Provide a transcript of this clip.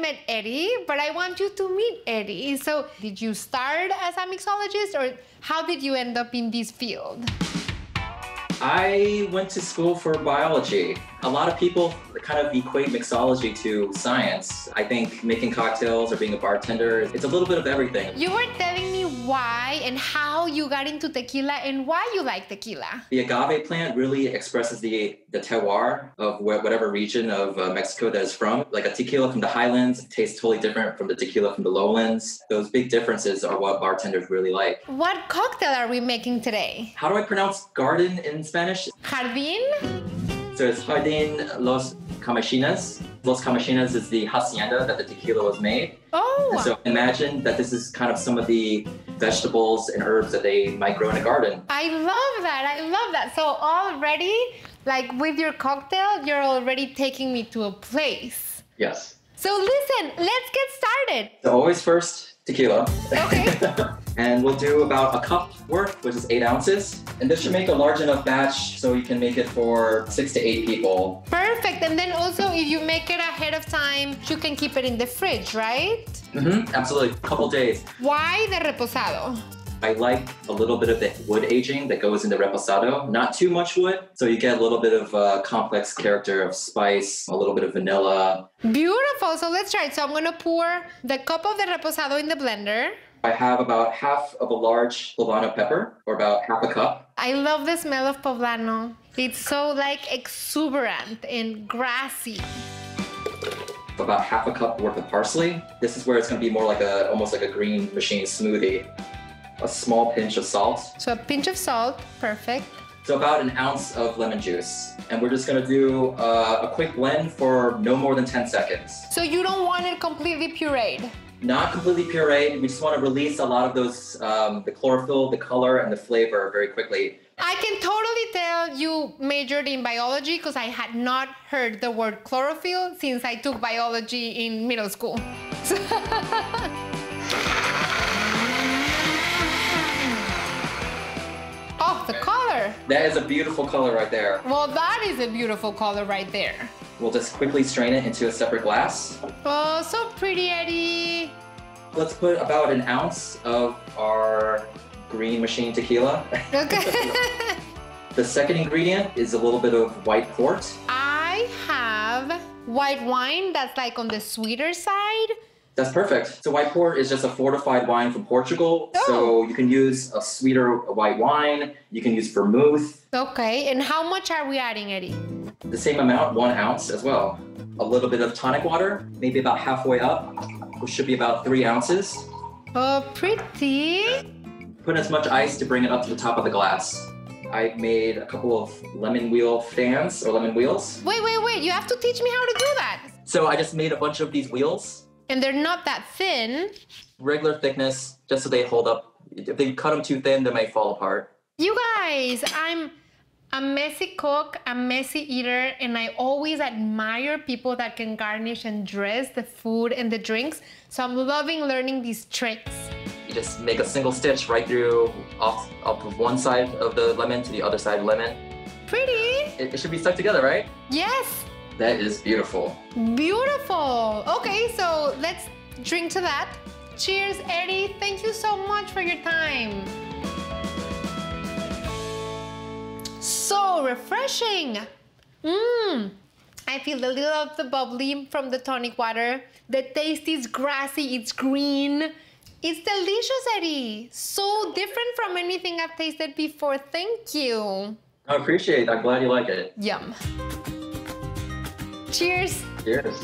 met Eddie, but I want you to meet Eddie. So did you start as a mixologist, or how did you end up in this field? I went to school for biology. A lot of people kind of equate mixology to science. I think making cocktails or being a bartender, it's a little bit of everything. You were telling me why and how you got into tequila and why you like tequila. The agave plant really expresses the terroir of whatever region of Mexico that it's from. Like a tequila from the highlands tastes totally different from the tequila from the lowlands. Those big differences are what bartenders really like. What cocktail are we making today? How do I pronounce garden in Spanish? Jardín? So it's Jardín Los Campesinos. Los Campesinos is the hacienda that the tequila was made. Oh! And so imagine that this is kind of some of the vegetables and herbs that they might grow in a garden. I love that. I love that. So already, like with your cocktail, you're already taking me to a place. Yes. So listen, let's get started. So always first tequila. Okay. And we'll do about a cup worth, which is 8 ounces. And this should make a large enough batch so you can make it for 6 to 8 people. Perfect. And then also, if you make it ahead of time, you can keep it in the fridge, right? Mm-hmm, absolutely. A couple days. Why the reposado? I like a little bit of the wood aging that goes into reposado. Not too much wood, so you get a little bit of complex character of spice, a little bit of vanilla. Beautiful. So let's try it. So I'm going to pour the cup of the reposado in the blender. I have about half of a large poblano pepper, or about half a cup. I love the smell of poblano. It's so like exuberant and grassy. About half a cup worth of parsley. This is where it's going to be more like almost like a green machine smoothie. A small pinch of salt. So a pinch of salt, perfect. So about an ounce of lemon juice. And we're just gonna do a quick blend for no more than 10 seconds. So you don't want it completely pureed? Not completely pureed, we just wanna release a lot of those, the chlorophyll, the color, and the flavor very quickly. I can totally tell you majored in biology because I had not heard the word chlorophyll since I took biology in middle school. Oh, the color. That is a beautiful color right there. Well, that is a beautiful color right there. We'll just quickly strain it into a separate glass. Oh, so pretty, Eddie. Let's put about an ounce of our green machine tequila. Okay. The second ingredient is a little bit of white port. I have white wine that's like on the sweeter side. That's perfect. So white port is just a fortified wine from Portugal. Oh. So you can use a sweeter white wine. You can use vermouth. Okay, and how much are we adding, Eddie? The same amount, 1 ounce as well. A little bit of tonic water, maybe about halfway up, which should be about 3 ounces. Oh, pretty. Put as much ice to bring it up to the top of the glass. I made a couple of lemon wheel fans or lemon wheels. Wait. You have to teach me how to do that. So I just made a bunch of these wheels. And they're not that thin. Regular thickness, just so they hold up. If they cut them too thin, they might fall apart. You guys, I'm a messy cook, a messy eater, and I always admire people that can garnish and dress the food and the drinks. So I'm loving learning these tricks. You just make a single stitch right through off of one side of the lemon to the other side of the lemon. Pretty. It should be stuck together, right? Yes. That is beautiful. Beautiful. Okay, so let's drink to that. Cheers, Eddie. Thank you so much for your time. So refreshing. I feel a little of the bubbly from the tonic water. The taste is grassy, it's green. It's delicious, Eddie. So different from anything I've tasted before. Thank you. I appreciate it. I'm glad you like it. Yum. Cheers. Cheers.